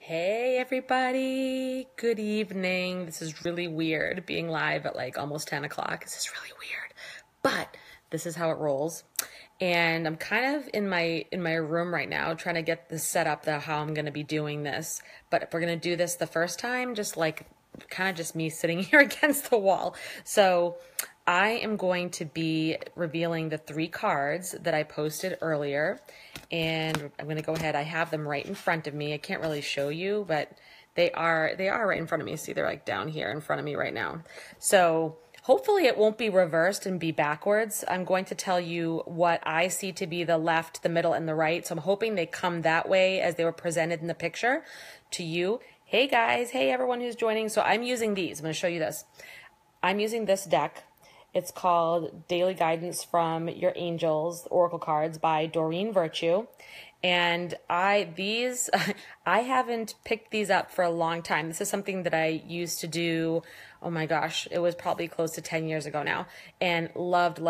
Hey everybody, good evening. This is really weird being live at like almost 10 o'clock. This is really weird, but this is how it rolls. And I'm kind of in my room right now trying to get this set up how I'm going to be doing this. But we're going to do this the first time, just like kind of just me sitting here against the wall. So I am going to be revealing the 3 cards that I posted earlier, and I'm going to go ahead. I have them right in front of me. I can't really show you, but they are right in front of me. See, they're like down here in front of me right now. So hopefully it won't be reversed and be backwards. I'm going to tell you what I see to be the left, the middle, and the right. So I'm hoping they come that way as they were presented in the picture to you. Hey guys, hey everyone who's joining. So I'm using these. I'm going to show you this. I'm using this deck. It's called Daily Guidance from Your Angels, Oracle Cards by Doreen Virtue. And I haven't picked these up for a long time. This is something that I used to do, oh my gosh, it was probably close to 10 years ago now, and loved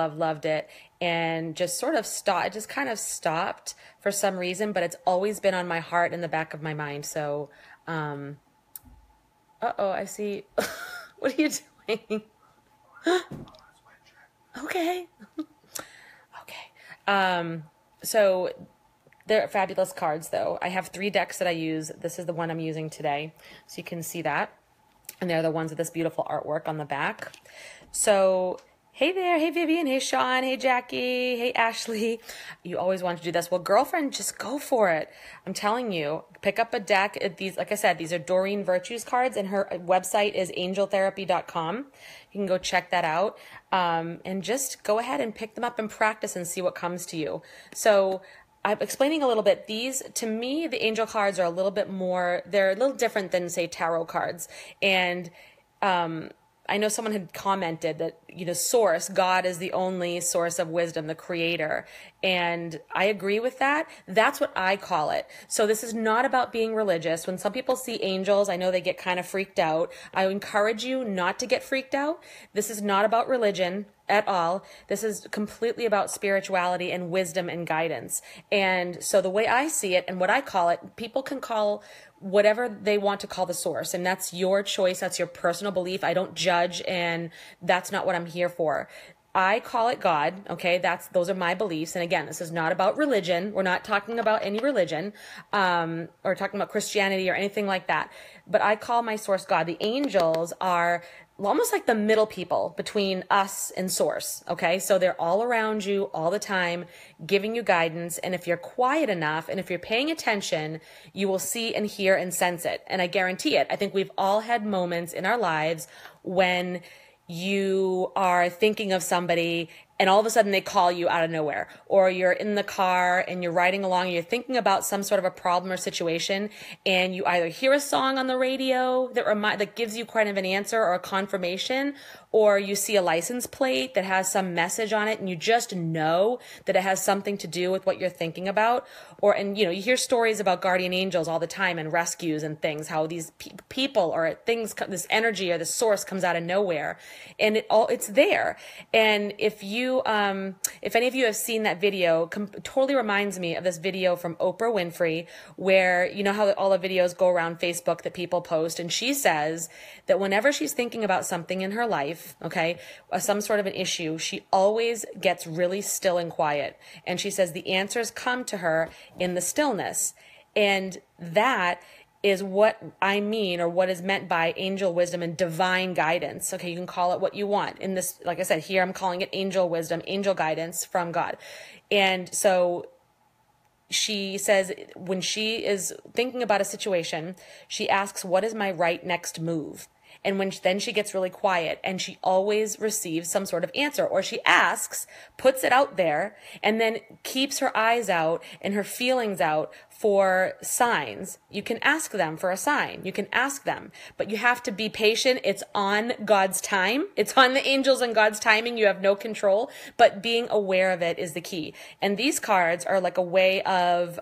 it. And just sort of stopped, it just kind of stopped for some reason, but it's always been on my heart in the back of my mind. So, uh-oh, I see, what are you doing? Okay. Okay. So they're fabulous cards though. I have 3 decks that I use. This is the one I'm using today. So you can see that. And they're the ones with this beautiful artwork on the back. So, hey there. Hey Vivian. Hey Sean. Hey Jackie. Hey Ashley. You always want to do this. Well, girlfriend, just go for it. I'm telling you, pick up a deck. These, like I said, these are Doreen Virtue's cards, and her website is angeltherapy.com. You can go check that out. And just go ahead and pick them up and practice and see what comes to you. So I'm explaining a little bit. These, to me, the angel cards are a little bit more, they're a little different than, say, tarot cards. And I know someone had commented that, source, God is the only source of wisdom, the creator. And I agree with that. That's what I call it. So this is not about being religious. When some people see angels, I know they get kind of freaked out. I encourage you not to get freaked out. This is not about religion at all. This is completely about spirituality and wisdom and guidance. And so the way I see it and what I call it, people can call whatever they want to call the source, and that's your choice. That's your personal belief. I don't judge, and that's not what I'm here for. I call it God. Okay. Those are my beliefs. And again, this is not about religion. We're not talking about any religion, or talking about Christianity or anything like that. But I call my source God. The angels are almost like the middle people between us and source. Okay. So they're all around you all the time, giving you guidance. And if you're quiet enough and if you're paying attention, you will see and hear and sense it. And I guarantee it. I think we've all had moments in our lives when you are thinking of somebody and all of a sudden they call you out of nowhere, or you're in the car and you're riding along and you're thinking about some sort of a problem or situation, and you either hear a song on the radio that gives you kind of an answer or a confirmation, or you see a license plate that has some message on it and you just know that it has something to do with what you're thinking about. And you hear stories about guardian angels all the time and rescues and things, how these people or things, this energy or the source comes out of nowhere, and it's there. And if any of you have seen that video, totally reminds me of this video from Oprah Winfrey, where you know how all the videos go around Facebook that people post, and she says that whenever she's thinking about something in her life, okay, some sort of an issue, she always gets really still and quiet. And she says the answers come to her in the stillness. And that is what I mean, or what is meant by angel wisdom and divine guidance. Okay, you can call it what you want. In this, like I said, here I'm calling it angel wisdom, angel guidance from God. And so she says when she is thinking about a situation, she asks, what is my right next move? And then she gets really quiet, and she always receives some sort of answer, or she asks, puts it out there, and then keeps her eyes out and her feelings out for signs. You can ask them for a sign. You can ask them, but you have to be patient. It's on God's time. It's on the angels and God's timing. You have no control, but being aware of it is the key. And these cards are like a way of,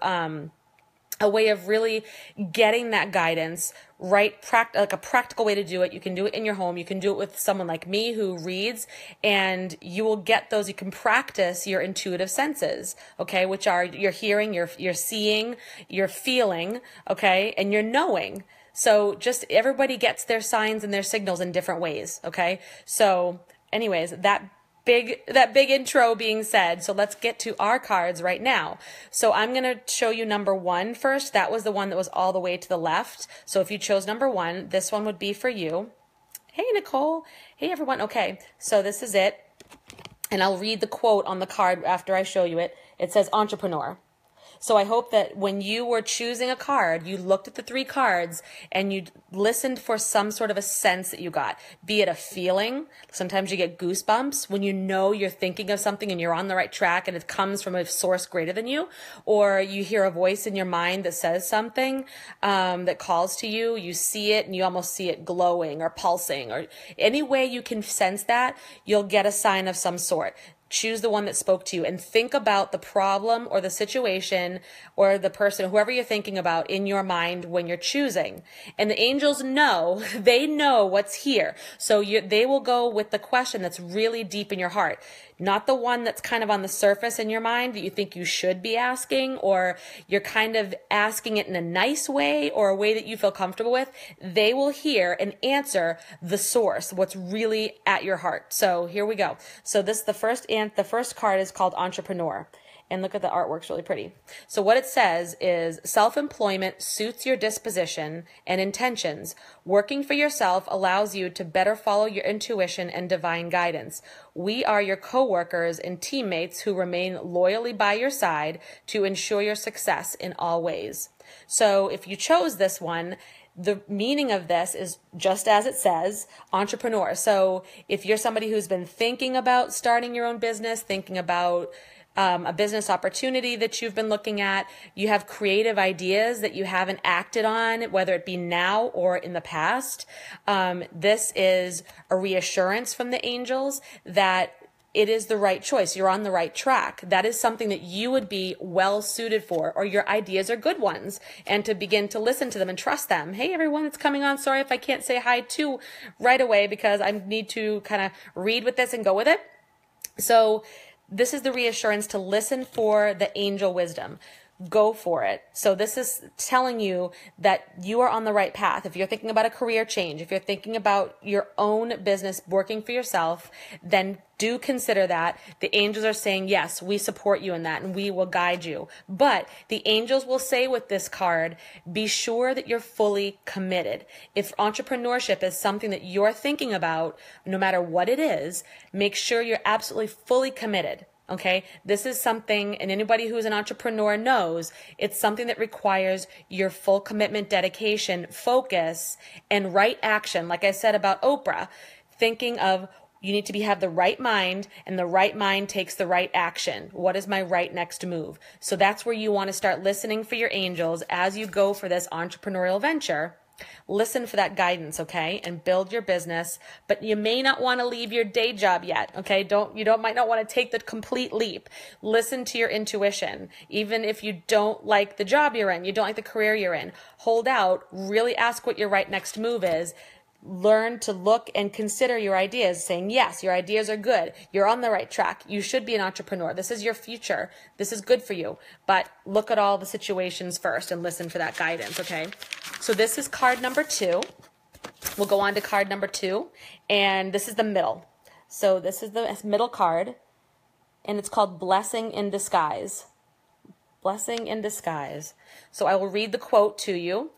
a way of really getting that guidance, right? Like a practical way to do it. You can do it in your home. You can do it with someone like me who reads, and you will get those. You can practice your intuitive senses, okay, which are your hearing, your seeing, your feeling, okay, and your knowing. So just everybody gets their signs and their signals in different ways, okay? So anyways, that big intro being said, so let's get to our cards right now. So I'm going to show you number 1 first. That was the one that was all the way to the left. So if you chose number 1, this one would be for you. Hey, Nicole. Hey, everyone. Okay, so this is it. And I'll read the quote on the card after I show you it. It says entrepreneur. So I hope that when you were choosing a card, you looked at the 3 cards and you listened for some sort of a sense that you got, be it a feeling. Sometimes you get goosebumps when you know you're thinking of something and you're on the right track and it comes from a source greater than you, or you hear a voice in your mind that says something that calls to you. You see it and you almost see it glowing or pulsing, or any way you can sense that, you'll get a sign of some sort. Choose the one that spoke to you and think about the problem or the situation or the person, whoever you're thinking about in your mind when you're choosing. And the angels know, they know what's here. So they will go with the question that's really deep in your heart, not the one that's kind of on the surface in your mind that you think you should be asking, or you're kind of asking it in a nice way or a way that you feel comfortable with. They will hear and answer the source, what's really at your heart. So here we go. So this, the first card is called Entrepreneur. And look at the artwork's really pretty. So what it says is, self-employment suits your disposition and intentions. Working for yourself allows you to better follow your intuition and divine guidance. We are your co-workers and teammates who remain loyally by your side to ensure your success in all ways. So if you chose this one, the meaning of this is just as it says, entrepreneur. So if you're somebody who's been thinking about starting your own business, thinking about a business opportunity that you've been looking at, you have creative ideas that you haven't acted on, whether it be now or in the past, this is a reassurance from the angels that it is the right choice. You're on the right track. That is something that you would be well suited for, or your ideas are good ones, and to begin to listen to them and trust them. Hey, everyone that's coming on. Sorry if I can't say hi to right away because I need to kind of read with this and go with it. So this is the reassurance to listen for the angel wisdom. Go for it. So this is telling you that you are on the right path. If you're thinking about a career change, if you're thinking about your own business, working for yourself, then do consider that. The angels are saying, yes, we support you in that and we will guide you. But the angels will say with this card, be sure that you're fully committed. If entrepreneurship is something that you're thinking about, no matter what it is, make sure you're absolutely fully committed. Okay, this is something, and anybody who's an entrepreneur knows, it's something that requires your full commitment, dedication, focus, and right action. Like I said about Oprah, thinking of, you need to have the right mind, and the right mind takes the right action. What is my right next move? So that's where you want to start listening for your angels as you go for this entrepreneurial venture. Listen for that guidance, okay, and build your business. But you may not want to leave your day job yet, okay? Might not want to take the complete leap. Listen to your intuition. Even if you don't like the job you're in, you don't like the career you're in, hold out, really ask what your right next move is. Learn to look and consider your ideas, saying, yes, your ideas are good. You're on the right track. You should be an entrepreneur. This is your future. This is good for you. But look at all the situations first and listen for that guidance, okay? So this is card number 2. We'll go on to card number 2, and this is the middle. So this is the middle card, and it's called Blessing in Disguise. Blessing in Disguise. So I will read the quote to you.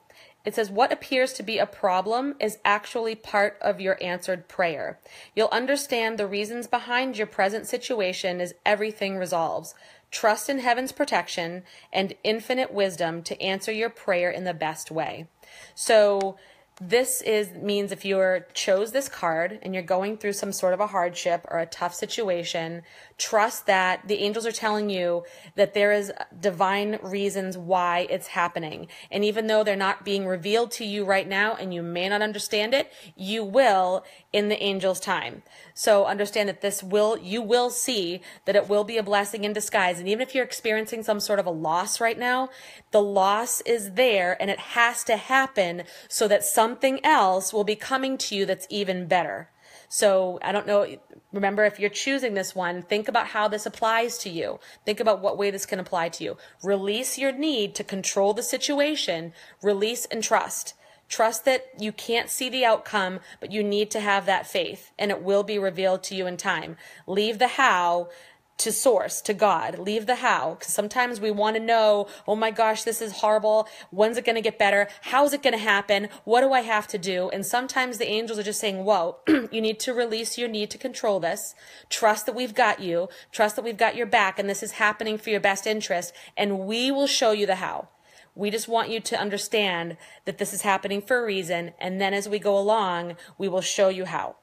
It says, what appears to be a problem is actually part of your answered prayer. You'll understand the reasons behind your present situation as everything resolves. Trust in heaven's protection and infinite wisdom to answer your prayer in the best way. So means if you chose this card and you're going through some sort of a hardship or a tough situation, trust that the angels are telling you that there is divine reasons why it's happening. And even though they're not being revealed to you right now and you may not understand it, you will in the angel's time. So understand that you will see that it will be a blessing in disguise. And even if you're experiencing some sort of a loss right now, the loss is there and it has to happen so that something else will be coming to you that's even better. So I don't know, remember, if you're choosing this one, think about how this applies to you. Think about what way this can apply to you. Release your need to control the situation. Release and trust. Trust that you can't see the outcome, but you need to have that faith, and it will be revealed to you in time. Leave the how to source, to God. Leave the how, because sometimes we want to know, oh my gosh, this is horrible. When's it going to get better? How's it going to happen? What do I have to do? And sometimes the angels are just saying, whoa, you need to release your need to control this. Trust that we've got you. Trust that we've got your back, and this is happening for your best interest, and we will show you the how. We just want you to understand that this is happening for a reason, and then as we go along, we will show you how.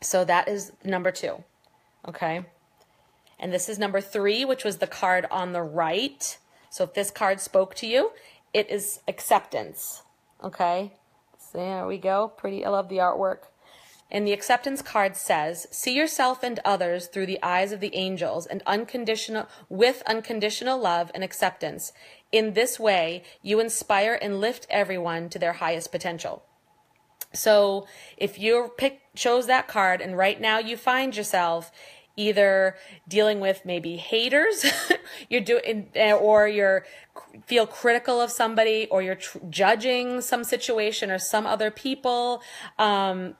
So that is number 2, okay? And this is number 3, which was the card on the right. So if this card spoke to you, it is acceptance, okay? So there we go. Pretty, I love the artwork. And the acceptance card says, see yourself and others through the eyes of the angels and with unconditional love and acceptance. In this way, you inspire and lift everyone to their highest potential. So if you chose that card and right now you find yourself either dealing with maybe haters, or you're feel critical of somebody, or you're judging some situation or some other people,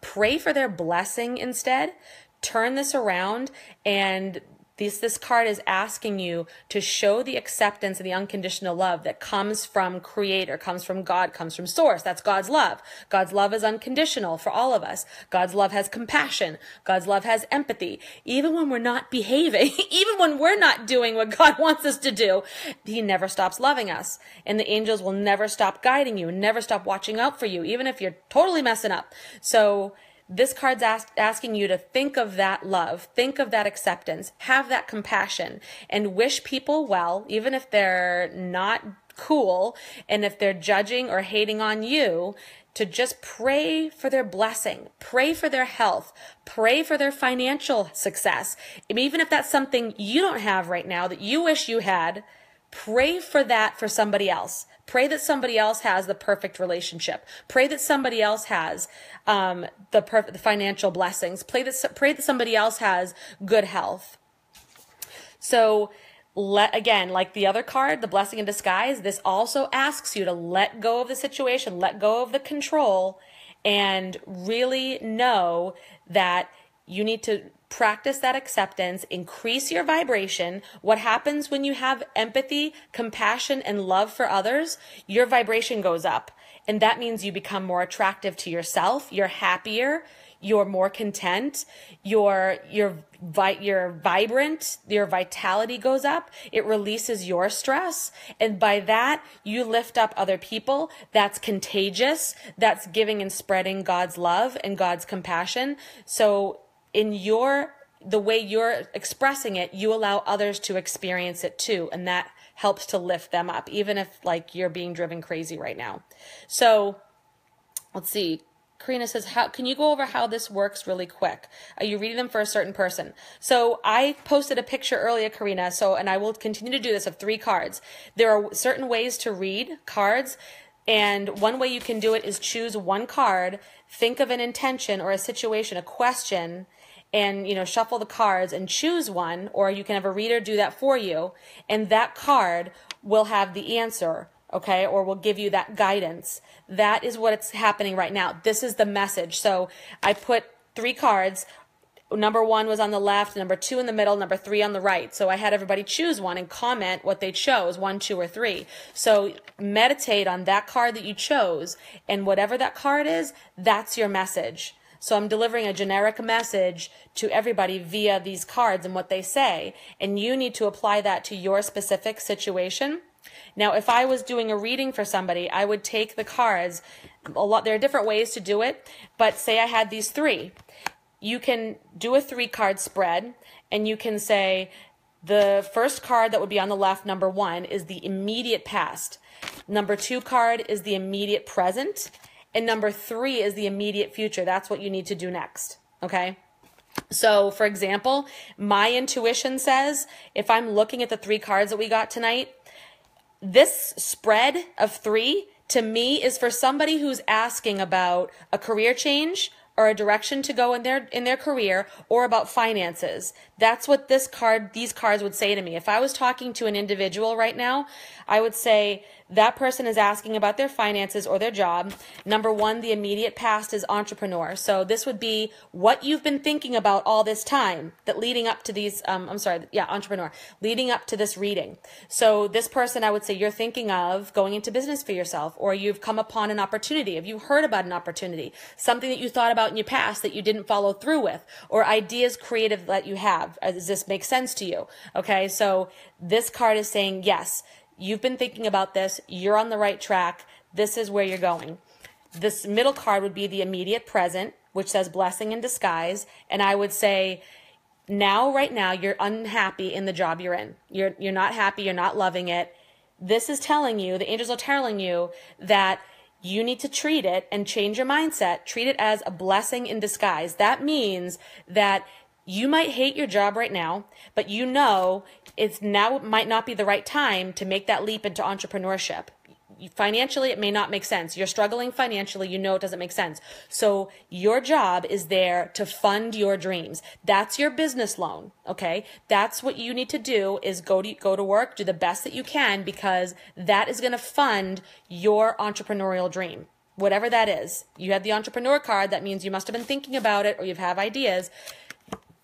pray for their blessing instead. Turn this around, and this card is asking you to show the acceptance and the unconditional love that comes from Creator, comes from God, comes from Source. That's God's love. God's love is unconditional for all of us. God's love has compassion. God's love has empathy. Even when we're not behaving, even when we're not doing what God wants us to do, He never stops loving us. And the angels will never stop guiding you, never stop watching out for you, even if you're totally messing up. So this card's asking you to think of that love, think of that acceptance, have that compassion, and wish people well, even if they're not cool, and if they're judging or hating on you, to just pray for their blessing, pray for their health, pray for their financial success. And even if that's something you don't have right now that you wish you had, pray for that for somebody else. Pray that somebody else has the perfect relationship. Pray that somebody else has the financial blessings. Pray that somebody else has good health. So again, like the other card, the blessing in disguise, this also asks you to let go of the situation, let go of the control, and really know that you need to practice that acceptance, increase your vibration. What happens when you have empathy, compassion, and love for others? Your vibration goes up. And that means you become more attractive to yourself. You're happier. You're more content. You're vibrant. Your vitality goes up. It releases your stress. And by that, you lift up other people. That's contagious. That's giving and spreading God's love and God's compassion. So in the way you're expressing it, you allow others to experience it too. And that helps to lift them up, even if like you're being driven crazy right now. So let's see. Karina says, can you go over how this works really quick? Are you reading them for a certain person? So I posted a picture earlier, Karina, and I will continue to do this, of 3 cards. There are certain ways to read cards. And one way you can do it is choose one card, think of an intention or a situation, a question, and shuffle the cards and choose one, or you can have a reader do that for you, and that card will have the answer, okay, or will give you that guidance. That is what's happening right now. This is the message. So I put 3 cards. Number 1 was on the left, number 2 in the middle, number 3 on the right. So I had everybody choose one and comment what they chose, 1, 2, or 3. So meditate on that card that you chose, and whatever that card is, that's your message. So I'm delivering a generic message to everybody via these cards and what they say, and you need to apply that to your specific situation. Now, if I was doing a reading for somebody, I would take the cards There are different ways to do it, but say I had these three. You can do a 3-card spread, and you can say the first card that would be on the left, number 1, is the immediate past. Number 2 card is the immediate present, and number 3 is the immediate future. That's what you need to do next, okay? So, for example, my intuition says, if I'm looking at the 3 cards that we got tonight, this spread of 3 to me is for somebody who's asking about a career change or a direction to go in their career, or about finances. That's what these cards would say to me. If I was talking to an individual right now, I would say that person is asking about their finances or their job. Number 1, the immediate past is entrepreneur. So this would be what you've been thinking about all this time that leading up to these, entrepreneur, leading up to this reading. So this person, I would say, you're thinking of going into business for yourself, or you've come upon an opportunity. Have you heard about an opportunity? Something that you thought about in your past that you didn't follow through with, or ideas creative that you have. Does this make sense to you? Okay, so this card is saying, yes, you've been thinking about this. You're on the right track. This is where you're going. This middle card would be the immediate present, which says blessing in disguise. And I would say, right now, you're unhappy in the job you're in. You're not happy. You're not loving it. This is telling you, the angels are telling you that you need to treat it and change your mindset. Treat it as a blessing in disguise. That means that you might hate your job right now, but you know might not be the right time to make that leap into entrepreneurship. Financially, it may not make sense. You're struggling financially. You know it doesn't make sense. So your job is there to fund your dreams. That's your business loan, okay? That's what you need to do, is go to work, do the best that you can, because that is going to fund your entrepreneurial dream. Whatever that is. You have the entrepreneur card. That means you must have been thinking about it, or you have ideas.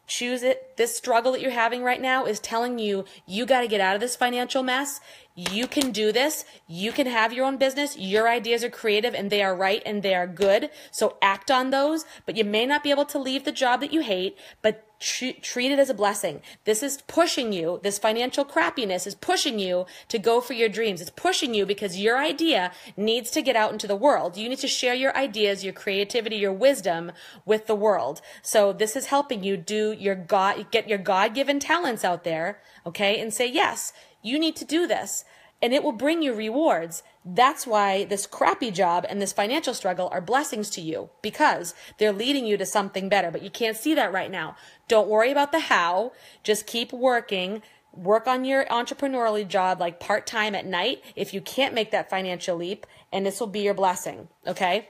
Choose it. This struggle that you're having right now is telling you, you got to get out of this financial mess. You can do this. You can have your own business. Your ideas are creative and they are right and they are good. So act on those, but you may not be able to leave the job that you hate, but treat it as a blessing. This is pushing you. This financial crappiness is pushing you to go for your dreams. It's pushing you because your idea needs to get out into the world. You need to share your ideas, your creativity, your wisdom with the world. So this is helping you get your God-given talents out there, okay, and say, yes, you need to do this, and it will bring you rewards. That's why this crappy job and this financial struggle are blessings to you, because they're leading you to something better, but you can't see that right now. Don't worry about the how. Just keep working. Work on your entrepreneurial job like part-time at night if you can't make that financial leap, and this will be your blessing, okay?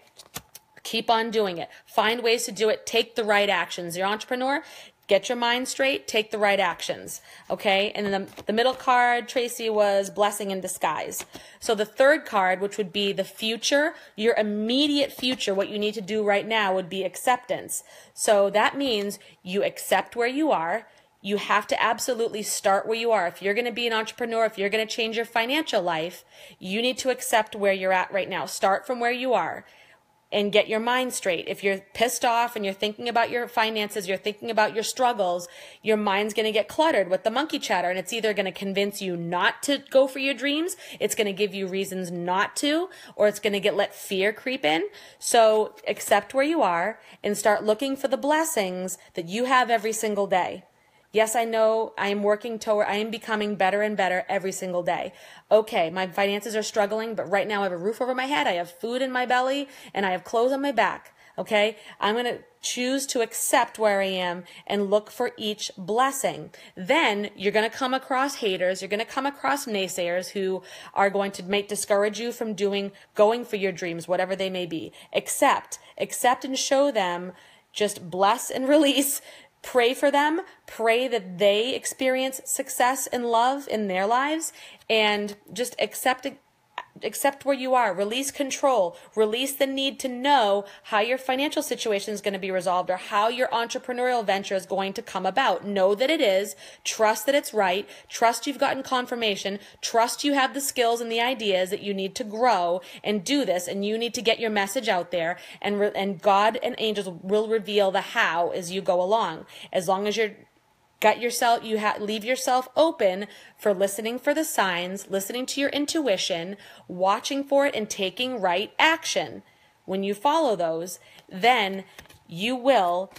Keep on doing it. Find ways to do it. Take the right actions. You're an entrepreneur. Get your mind straight, take the right actions, okay? And then the middle card, Tracy, was blessing in disguise. So the third card, which would be the future, your immediate future, what you need to do right now would be acceptance. So that means you accept where you are. You have to absolutely start where you are. If you're going to be an entrepreneur, if you're going to change your financial life, you need to accept where you're at right now. Start from where you are. And get your mind straight. If you're pissed off and you're thinking about your finances, you're thinking about your struggles, your mind's going to get cluttered with the monkey chatter, and it's either going to convince you not to go for your dreams, it's going to give you reasons not to, or it's going to let fear creep in. So accept where you are and start looking for the blessings that you have every single day. Yes, I know I am becoming better and better every single day. Okay, my finances are struggling, but right now I have a roof over my head, I have food in my belly, and I have clothes on my back. Okay, I'm going to choose to accept where I am and look for each blessing. Then you're going to come across haters. You're going to come across naysayers who are going to discourage you from going for your dreams, whatever they may be. Accept and show them. Just bless and release. Pray for them. Pray that they experience success and love in their lives, and just accept where you are. Release control. Release the need to know how your financial situation is going to be resolved or how your entrepreneurial venture is going to come about. Know that it is. Trust that it's right. Trust you've gotten confirmation. Trust you have the skills and the ideas that you need to grow and do this, and you need to get your message out there, and God and angels will reveal the how as you go along. As long as leave yourself open for listening for the signs, listening to your intuition, watching for it, and taking right action. when you follow those, then you will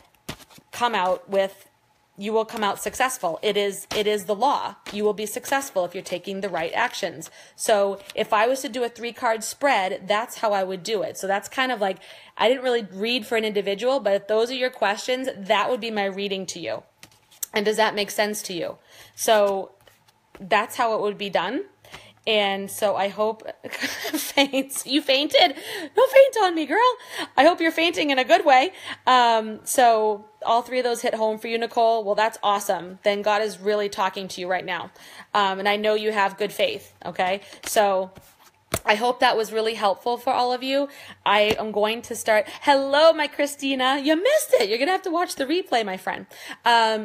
come out successful. It is the law. You will be successful if you're taking the right actions. So if I was to do a 3-card spread, that's how I would do it. So that's kind of like, I didn't really read for an individual, but if those are your questions, that would be my reading to you. And does that make sense to you? So that's how it would be done. And so I hope, you fainted? Don't faint on me, girl. I hope you're fainting in a good way. So all 3 of those hit home for you, Nicole. Well, that's awesome. Then God is really talking to you right now. And I know you have good faith. Okay. So I hope that was really helpful for all of you. I am going to start. Hello, my Christina. You missed it. You're going to have to watch the replay, my friend.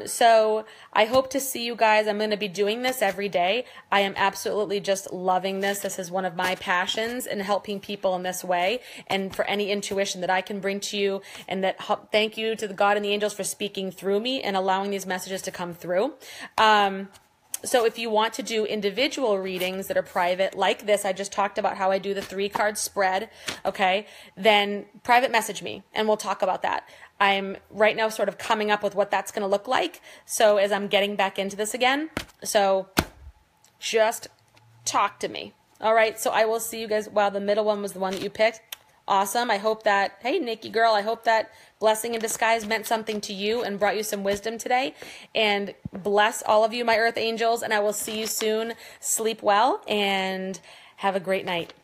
So I hope to see you guys. I'm going to be doing this every day. I am absolutely just loving this. This is one of my passions, and helping people in this way, and for any intuition that I can bring to you. And that thank you to the God and the angels for speaking through me and allowing these messages to come through. So if you want to do individual readings that are private like this, I just talked about how I do the 3-card spread, okay, then private message me and we'll talk about that. I'm right now sort of coming up with what that's going to look like. So as I'm getting back into this again, so just talk to me. All right. So I will see you guys. Wow. The middle one was the one that you picked. Awesome. I hope that, hey, Nikki girl, I hope that blessing in disguise meant something to you and brought you some wisdom today. And bless all of you, my earth angels, and I will see you soon. Sleep well and have a great night.